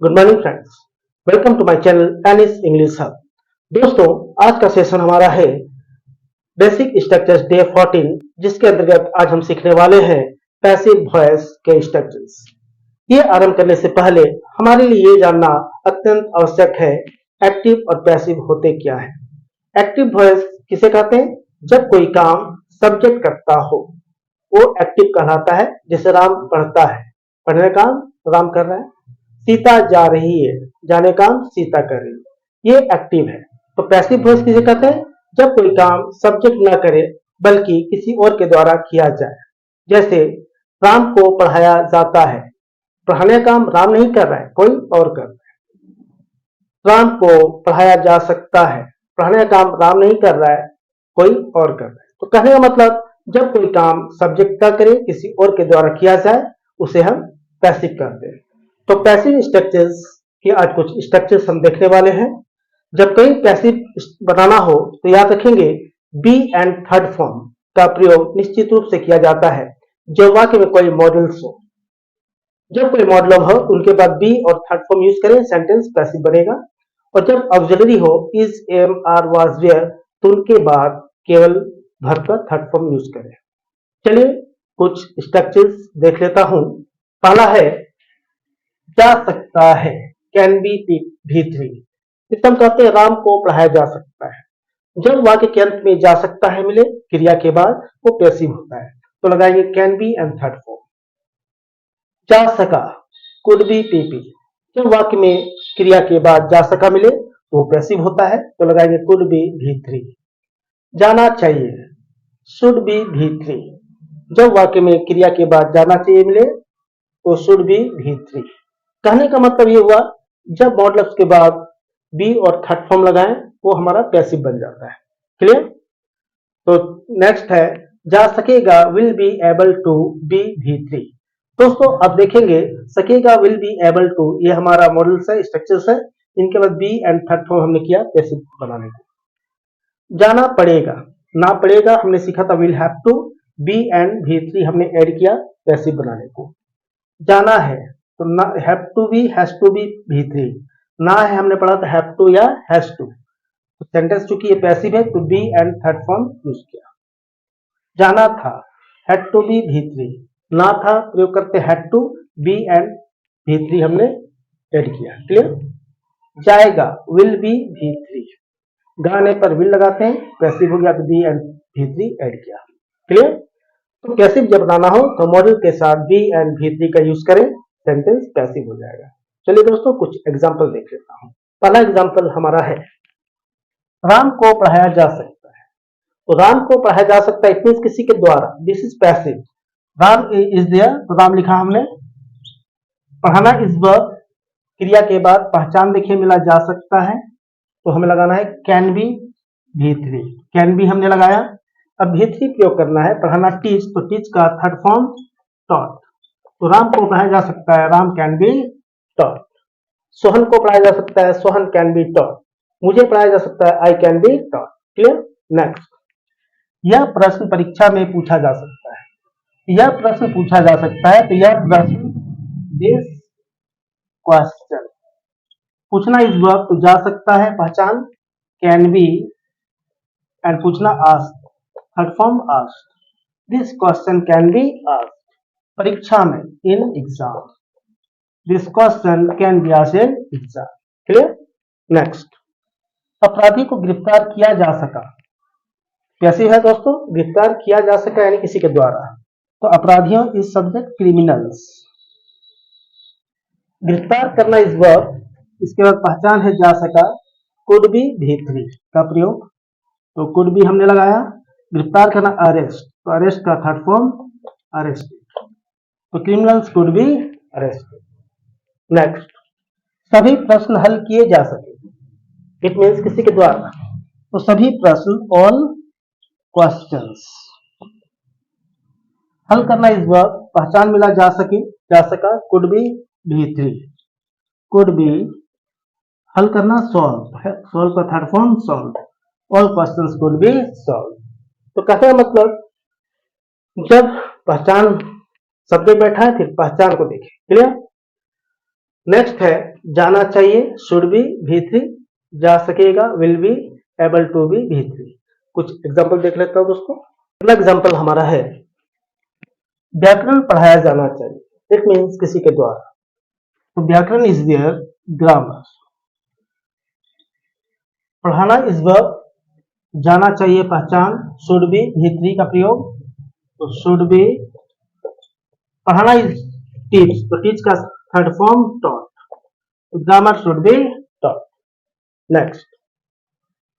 Good morning friends, welcome to my channel Anis English hub. दोस्तों, आज का सेशन हमारा है बेसिक स्ट्रक्चर्स डे 14, जिसके अंतर्गत आज हम सीखने वाले हैं पैसिव वॉइस के स्ट्रक्चर्स। ये आरंभ करने से पहले हमारे लिए ये जानना अत्यंत आवश्यक है, एक्टिव और पैसिव होते क्या है। एक्टिव वॉइस किसे कहते हैं? जब कोई काम सब्जेक्ट करता हो वो एक्टिव कहलाता है। जैसे राम पढ़ता है, पढ़ने का काम राम कर रहा है। सीता जा रही है, जाने काम सीता कर रही है, ये एक्टिव है। तो पैसिव वॉइस किसे कहते हैं? जब कोई काम सब्जेक्ट ना करे बल्कि किसी और के द्वारा किया जाए। जैसे राम को पढ़ाया जाता है, पढ़ाने का काम राम नहीं कर रहा है, कोई और कर रहा है। राम को पढ़ाया जा सकता है, पढ़ाने का काम राम नहीं कर रहा है, कोई और कर रहा है। तो कहने का मतलब जब कोई काम सब्जेक्ट का करे, किसी और के द्वारा किया जाए, उसे हम पैसिव कहते हैं। तो पैसिव स्ट्रक्चर्स के आज कुछ स्ट्रक्चर्स हम देखने वाले हैं। जब कहीं पैसिव बनाना हो तो याद रखेंगे बी एंड थर्ड फॉर्म का प्रयोग निश्चित रूप से किया जाता है जब वाक्य में कोई मॉडल्स हो। जब कोई मॉडल हो उनके बाद बी और थर्ड फॉर्म यूज करें, सेंटेंस पैसिव बनेगा। और जब ऑक्सिलरी हो is, am, are, was, were, तो उनके बाद केवल वर्ब का थर्ड फॉर्म यूज करें। चलिए कुछ स्ट्रक्चर्स देख लेता हूं। पहला है जा सकता है, कैन बी भी3। इसे हम कहते हैं राम को पढ़ाया जा सकता है। जब वाक्य के अंत में जा सकता है मिले क्रिया के बाद, वो पैसिव होता है, तो लगाएंगे can be and third form. जा सका, कुड बी पीपी। जब वाक्य में क्रिया के बाद जा सका मिले तो वो पैसिव होता है, तो लगाएंगे कुड बी भी3। जाना चाहिए, शुड बी भी3। जब वाक्य में क्रिया के बाद जाना चाहिए मिले तो शुड बी भी3। कहने का मतलब ये हुआ जब मॉडल्स के बाद बी और थर्ड फॉर्म लगाएं वो हमारा पैसिव बन जाता है। क्लियर? तो नेक्स्ट है जा सकेगा, will be able to be भी3। दोस्तों आप देखेंगे सकेगा, विल बी एबल टू, ये हमारा मॉडल्स है, स्ट्रक्चर्स है। इनके बाद बी एंड थर्ड फॉर्म हमने किया पैसिव बनाने को। जाना पड़ेगा, ना पड़ेगा हमने सीखा था will have to, be and भी3 हमने ऐड किया पैसिव बनाने को। जाना है तो ना have to be, has to be भी3। ना है हमने पढ़ा था हैव टू या हैज टू। तो सेंटेंस चूंकि ये पैसिव है तो be and third form use किया। जाना था, हैड टू बी भी3। ना था प्रयोग करते हैड टू, बी एंड भी3 हमने ऐड किया। क्लियर? जाएगा, विल बी भी3। गाने पर विल लगाते हैं, पैसिव हो गया तो बी एंड भी3 ऐड किया। क्लियर? तो पैसिव जब बनाना हो तो मॉडल के साथ बी एंड भी3 का यूज करें, सेंटेंस पैसिव हो जाएगा। चलिए दोस्तों कुछ एग्जाम्पल देख लेता हूं। पहला एग्जाम्पल हमारा है राम को पढ़ाया जा सकता है। तो राम को पढ़ाया जा सकता है, इट मींस किसी के द्वारा, this is passive. Ram is there, तो राम लिखा हमने। पढ़ाना इज वर्ब, क्रिया के बाद पहचान देखिए मिला जा सकता है, तो हमें लगाना है कैन बी भी3। कैन बी हमने लगाया। अब भी3 प्रयोग करना है। पढ़ाना टीच, तो टीच का थर्ड फॉर्म टॉट। तो राम को पढ़ाया जा सकता है, Ram can be taught. Sohan को पढ़ाया जा सकता है, सोहन कैन बी टॉट। मुझे पढ़ाया जा सकता है, I can be taught. Clear? Next, यह प्रश्न परीक्षा में पूछा जा सकता है। यह प्रश्न पूछा जा सकता है, तो यह प्रश्न, दिस क्वेश्चन। पूछना इज वर्ब, तो जा सकता है पहचान कैन बी, एंड पूछना ask, third form asked. This question can be asked. परीक्षा में, in exam, this question can be asked in exam. Clear? Next, अपराधी को गिरफ्तार किया जा सका। पैसिव है दोस्तों, गिरफ्तार किया जा सका यानी किसी के द्वारा, तो अपराधियों इज सब्जेक्ट, क्रिमिनल्स। गिरफ्तार करना इज वर्ब, इसके बाद पहचान है जा सका, कुड बी भी3 का प्रयोग, तो कुड बी हमने लगाया। गिरफ्तार करना अरेस्ट, तो अरेस्ट का थर्ड फॉर्म अरेस्टेड, तो criminals could be arrested. Next, सभी प्रश्न हल किए जा सके, इट मीन्स किसी के द्वारा, तो सभी प्रश्न, ऑल क्वेश्चंस। हल करना इज वर्ब, पहचान मिला जा सके, जा सका, कुड बी भी3। कुड बी हल करना सॉल्व, सॉल्व का third form solve, all questions could be solve. तो कहने का मतलब जब पहचान शब्द बैठा है फिर पहचान को देखें। क्लियर? नेक्स्ट है जाना चाहिए, शुड बी V3, जा सकेगा will be, able to be V3। कुछ एग्जांपल देख लेता हूं दोस्तों। अगला एग्जांपल हमारा है व्याकरण पढ़ाया जाना चाहिए। इट मीन्स किसी के द्वारा। तो व्याकरण इज देयर, ग्रामर। पढ़ाना इज वर्ब, जाना चाहिए पहचान, शुड बी V3 का प्रयोग। तो शुड बी, पढ़ाना इज टीच, तो टीच का थर्ड फॉर्म टॉट, तो grammar should be taught. Next,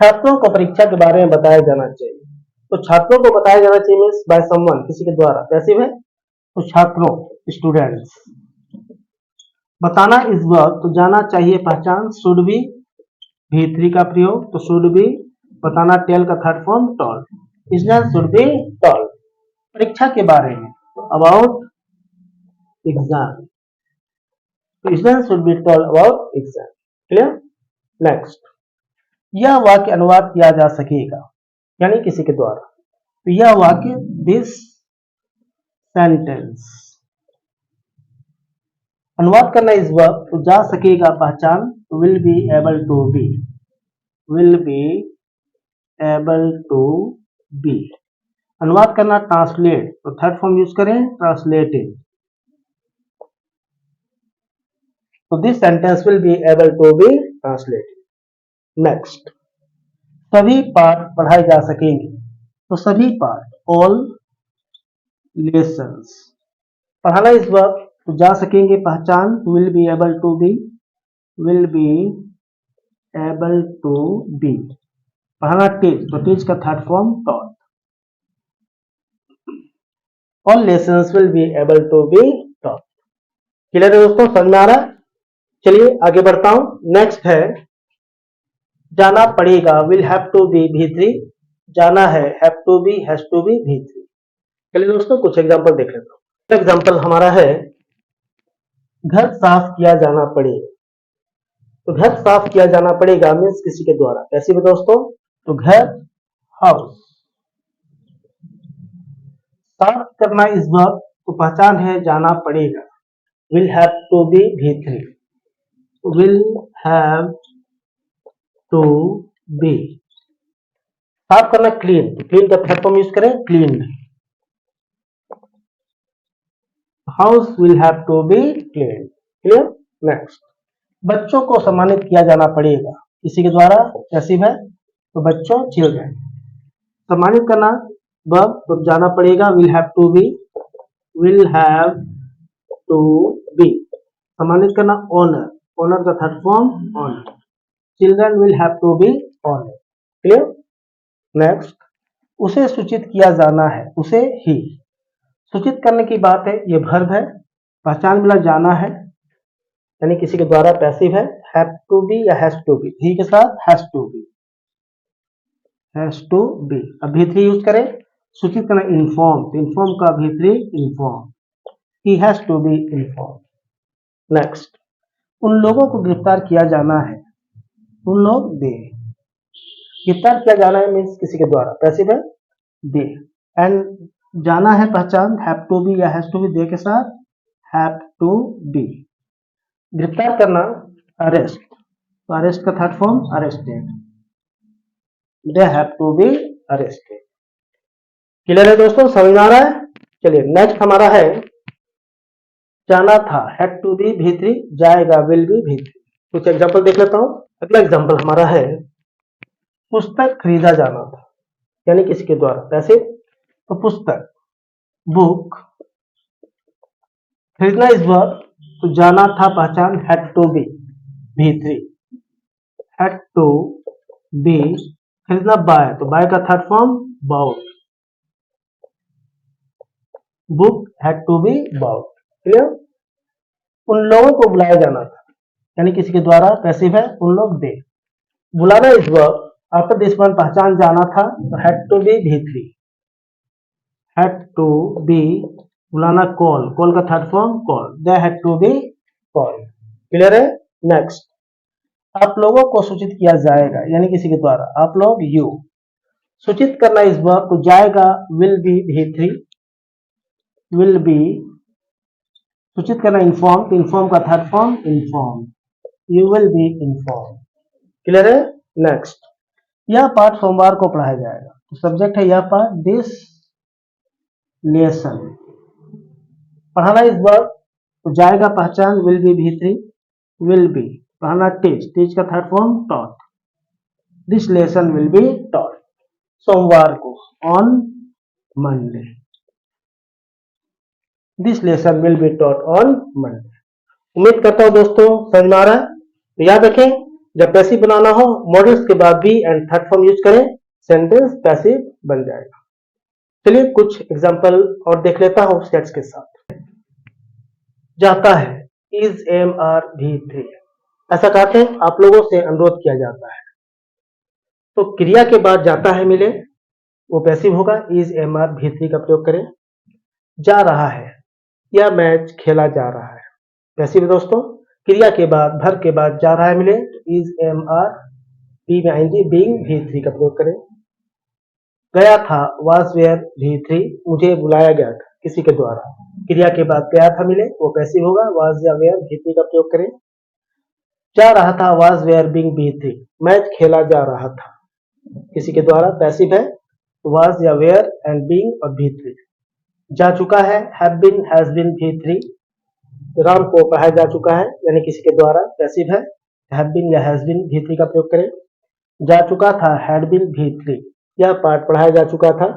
छात्रों को परीक्षा के बारे में बताया जाना चाहिए। तो छात्रों को बताया जाना चाहिए मीन्स बाय समवन, किसी के द्वारा। पैसिव है तो छात्रों, स्टूडेंट्स। बताना इज वर्ब, तो जाना चाहिए पहचान, शुड बी V3 का प्रयोग, तो शुड बी बताना टेल का third form told, student should be told. परीक्षा के बारे में तो अबाउट एग्जाम, तो student should be told about exam. Clear. Next, यह वाक्य अनुवाद किया जा सकेगा यानी किसी के द्वारा। तो यह वाक्य, दिस सेंटेंस, अनुवाद करना इस वर्ब, तो जा सकेगा पहचान, will be able to be, will be able to be. अनुवाद करना ट्रांसलेट, तो थर्ड फॉर्म यूज करें ट्रांसलेटेड, तो this sentence will be able to be translated. Next, सभी पाठ पढ़ाए जा सकेंगे। तो सभी पाठ, ऑल लेसन्स। पढ़ाना इस वर्ब, तो जा सकेंगे पहचान, will be able to be, will be able to be. पढ़ाना टीच, तो टीच का third form taught. All lessons will be able to be taught. Clear है दोस्तों, समझ में आ रहा है। चलिए आगे बढ़ता हूं। नेक्स्ट है जाना पड़ेगा, will have to be V3, जाना है have to be, has to be V3। चलिए दोस्तों कुछ एग्जांपल देख लेता हूं। एग्जांपल हमारा है घर साफ किया जाना पड़ेगा। तो घर साफ किया जाना पड़ेगा मीन्स किसी के द्वारा। कैसी भी दोस्तों, तो घर, हाउस। साफ करना इस वर्ब, तो पहचान है जाना पड़ेगा, will have to be V3, will have to be. साफ करना क्लीन, तो क्लीन का थर्ड फॉर्म यूज करें cleaned, house will have to be clean. Clear. Next, बच्चों को सम्मानित किया जाना पड़ेगा किसी के द्वारा। पैसिव है तो बच्चों, चिल्ड्रन। सम्मानित करना वर्ब, तो जाना पड़ेगा, will have to be, will have to be. सम्मानित करना ऑनर, ऑनर का third form honour, children will have to be honour. Clear. Next, उसे सूचित किया जाना है, उसे ही। सूचित करने की बात है, ये वर्ब है, पहचान मिला जाना है यानी किसी के द्वारा। पैसिव है, हैव टू बी या हैज टू बी, ही के साथ has to be, has to be. अब V3 यूज करें सूचित करना इन्फॉर्म, तो इन्फॉर्म का V3 inform, he has to be inform. Next, उन लोगों को गिरफ्तार किया जाना है, उन लोग, दे। गिरफ्तार किया जाना है मीन्स किसी के द्वारा। पैसिव है दे, एंड जाना है पहचान, हैव टू बी या हैज टू बी, दे के साथ हैव टू बी। गिरफ्तार करना अरेस्ट, तो अरेस्ट का third form arrested, they have to be arrested. Clear है दोस्तों, समझ में आ रहा है। चलिए नेक्स्ट हमारा है जाना था, हैड टू बी V3, जाएगा विल बी V3। कुछ एग्जांपल देख लेता हूं। अगला एग्जांपल हमारा है पुस्तक खरीदा जाना था यानी किसी के द्वारा। कैसे, तो पुस्तक, बुक। खरीदना इस वर्ब, तो जाना था पहचान, had to be V3, had to be. खरीदना बाय, तो बाय का third form bought, book had to be bought. Clear. उन लोगों को बुलाया जाना था यानी किसी के द्वारा। पैसिव है उन लोग, दे। बुलाना इस वर्ब, आफ्टर दिस वन पहचान जाना था, तो had to be V3, had to be. बुलाना कॉल, कॉल का third form call, they had to be call. Clear है। नेक्स्ट, आप लोगों को सूचित किया जाएगा यानी किसी के द्वारा। आप लोग, यू। सूचित करना इस वर्ब, तो जाएगा will be V3, will be. सूचित करना इन्फॉर्म, तो इन्फॉर्म का third form inform, you will be inform. Clear है? नेक्स्ट, यह पाठ सोमवार को पढ़ाया जाएगा, तो सब्जेक्ट है यह पाठ, दिस लेसन। पढ़ाना इस वर्ब, तो जाएगा पहचान, विल बी भी3, विल बी। पढ़ाना टीच, टीच का third form taught, this lesson will be taught. सोमवार को, on Monday, this lesson will be taught on Monday. उम्मीद करता हूं दोस्तों समझ में आ रहा है। तो याद रखें, जब पैसिव बनाना हो मॉडल्स के बाद be and third form use करें, सेंटेंस पैसिव बन जाएगा। चलिए कुछ एग्जांपल और देख लेता हूं सेट्स के साथ। जाता है, इज एम आर भी3, ऐसा कहते हैं आप लोगों से अनुरोध किया जाता है, तो क्रिया के बाद जाता है मिले, वो पैसिव होगा, इज एम आर भी3 का प्रयोग करें। जा रहा है, यह मैच खेला जा रहा है, पैसिव दोस्तों। क्रिया के बाद भर के बाद जा रहा है मिले, इज एम आर बी में आएंगे, बीइंग भी3 का प्रयोग करें। गया था, वाज वेयर भी3, मुझे बुलाया गया था किसी के द्वारा, क्रिया के बाद गया था मिले, वो पैसिव होगा, वाज या वेयर भी3 का प्रयोग करें। जा रहा था, वाज वेयर बीइंग भी3, मैच खेला जा रहा था किसी के द्वारा, पैसिव है, वाज या वेयर एंड बीइंग और भी3। जा चुका है, हैव बीन हैज बीन भी3, राम को पढ़ाया जा चुका है यानी किसी के द्वारा, पैसिव है, हैव बीन या हैज बीन भी3 का प्रयोग करें। जा चुका था, हैड बीन भी3, यह पाठ पढ़ाया जा चुका था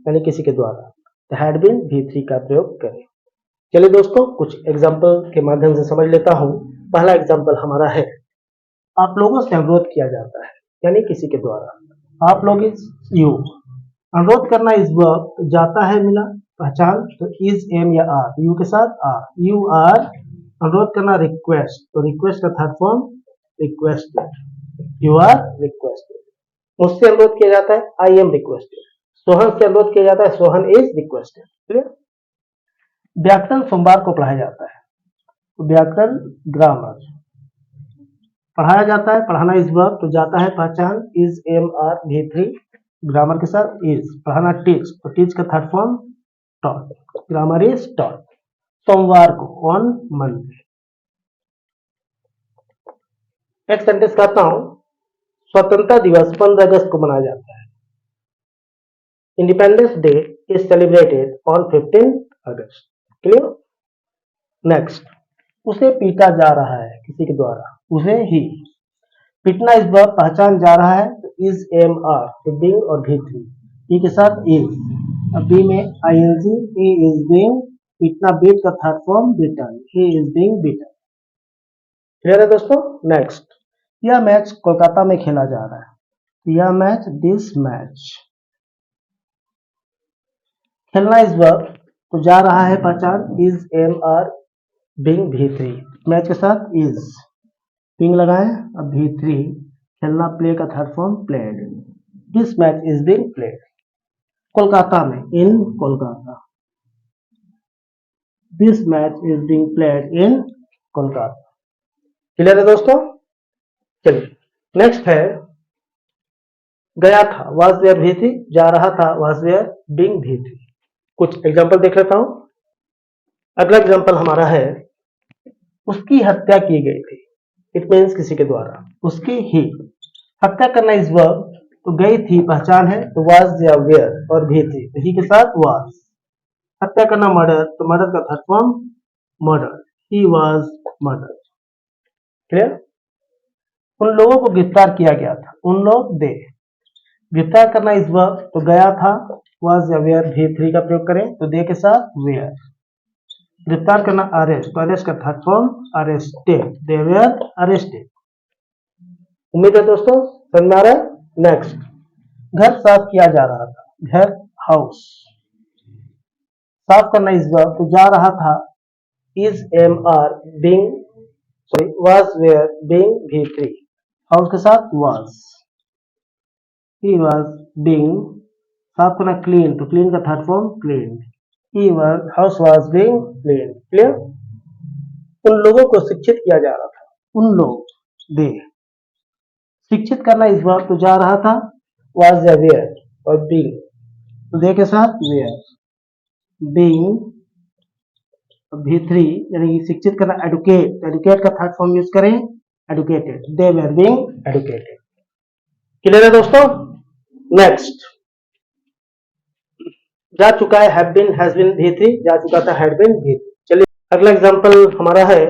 यानी किसी के द्वारा, तो हैड बीन भी3 का प्रयोग करें। चलिए दोस्तों कुछ एग्जाम्पल के माध्यम से समझ लेता हूं। पहला एग्जाम्पल हमारा है, आप लोगों से अनुरोध किया जाता है यानी किसी के द्वारा, आप लोग इज यू, अनुरोध करना इस वर्ब, जाता है मिला पहचान, तो इज एम या आर, यू के साथ आर, यू आर। अनुरोध करना रिक्वेस्ट, तो रिक्वेस्ट का third form requested, you are requested. मुझसे अनुरोध किया जाता है, आई एम रिक्वेस्टेड। सोहन से अनुरोध किया जाता है, सोहन इज रिक्वेस्टेड। क्लियर? व्याकरण सोमवार को पढ़ाया जाता है, तो व्याकरण ग्रामर पढ़ाया जाता है, पढ़ाना इस वर्ब, तो जाता है पहचान, इज एम आर भी3, ग्रामर के साथ इज। पढ़ाना टीच, तो टीच का third form taught, grammar is taught. सोमवार को, ऑन मंडे। एक सेंटेंस कहता हूं, स्वतंत्रता दिवस 15 अगस्त को मनाया जाता है, independence day is celebrated on 15 August. Clear? Next, उसे पीटा जा रहा है किसी के द्वारा, उसे ही। पीटना इस वर्ब, पहचान जा रहा है, तो इज एम आर, बीइंग और भी3, ई के साथ इज, अब बी में आईएनजी, ही इज बीइंग, पीटना बीट का third form beaten, he is being beaten. Clear है दोस्तों? नेक्स्ट, यह मैच कोलकाता में खेला जा रहा है, यह मैच, दिस मैच। खेलना इस वर्ब, तो जा रहा है पहचान, इज एम आर बीइंग भी3, मैच के साथ इज, बीइंग लगाए, अब भी3, खेलना प्ले का third form played, this match is being played. Kolkata में, in Kolkata, this match is being played in Kolkata. Clear है दोस्तों? चलिए नेक्स्ट है, गया था, वाज वेयर भी3, जा रहा था, वाज वेयर बीइंग भी3। कुछ एग्जांपल देख लेता हूं। अगला एग्जांपल हमारा है, उसकी हत्या की गई थी, इट मीन्स किसी के द्वारा, उसकी ही। हत्या करना इस वर्ब, तो गई थी पहचान है, तो वाज या वेयर और भी3, तो ही के साथ वाज। हत्या करना मर्डर, तो मर्डर का third form murder, he was murder. Clear? उन लोगों को गिरफ्तार किया गया था, उन लोग दे। गिरफ्तार करना इस वर्ब, तो गया था, वाज या वेयर भी3 का प्रयोग करें, तो दे के साथ वेयर। गिरफ्तार करना अरेस्ट, तो अरेस्ट का third form arrested, they were arrested. उम्मीद है दोस्तों समझ में आ रहा है। नेक्स्ट, घर साफ किया जा रहा था, घर हाउस। साफ करना इस वर्ब, तो जा रहा था, is am are being, sorry was were being भी3, हाउस के साथ वाज, ही वाज बीइंग। साफ करना क्लीन, तो क्लीन का third form clean, he was, house was being clean. Clear? उन लोगों को शिक्षित किया जा रहा था, उन लोग, दे। शिक्षित करना इस वर्ब, तो जा रहा था, वाज या वेयर और बीइंग, तो दे के साथ वेयर, बीइंग, V3 यानी शिक्षित करना एडुकेट, एडुकेट का थर्ड फॉर्म यूज करें educated, they were being educated. Clear है दोस्तों? नेक्स्ट जा चुका है have been, has been V3, जा चुका था हैड बीन V3। चलिए अगला एग्जांपल हमारा है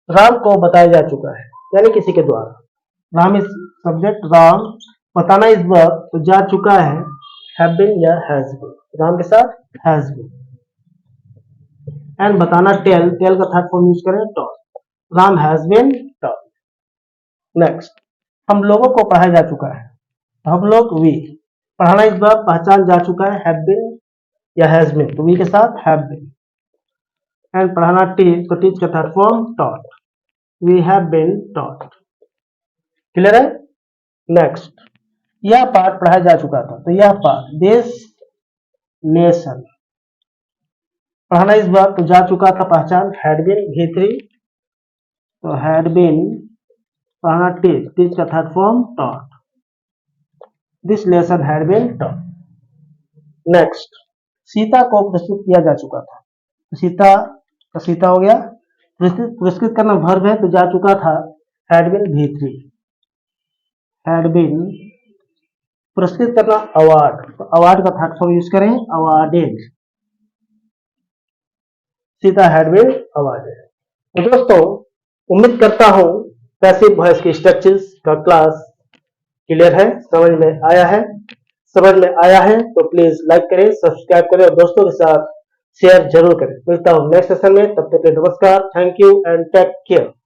राम को बताया जा चुका है यानी किसी के द्वारा। राम इज सब्जेक्ट, राम बताना इज वर्ब, तो जा चुका है हैव बीन या हैज बीन, राम के साथ हैज बीन। एंड बताना टेल, टेल का थर्ड फॉर्म यूज करें told, Ram has been told. Next हम लोगों को पढ़ाया जा चुका है, हम लोग वी, पढ़ाना इस बार पहचान जा चुका है हैव बीन या हैज बीन, तो वी के साथ हैव बीन। एंड पढ़ाना टीच, तो टीच का third form taught, we have been taught. Clear है? नेक्स्ट यह पाठ पढ़ाया जा चुका था, तो यह पाठ देश नेशन, पढ़ाना इस बार तो जा चुका था पहचान हैड बीन V3, तो हैड बीन, पढ़ाना टीच, टीच का third form taught, this lesson had been taught. Next Sita को पुरस्कृत किया जा चुका था, तो सीता का सीता हो गया, पुरस्कृत करना वर्ब है, तो जा चुका था had been V3, had been, पुरस्कृत करना अवार्ड, तो अवार्ड का थर्ड फॉर्म यूज करें awarded, Sita had been awarded. तो दोस्तों उम्मीद करता हूं पैसिव वॉइस के स्ट्रक्चर्स का क्लास क्लियर है, समझ में आया है। समझ में आया है तो प्लीज लाइक करें, सब्सक्राइब करें और दोस्तों के साथ शेयर जरूर करें। मिलता हूं नेक्स्ट सेशन में, तब तक के लिए नमस्कार, thank you and take care.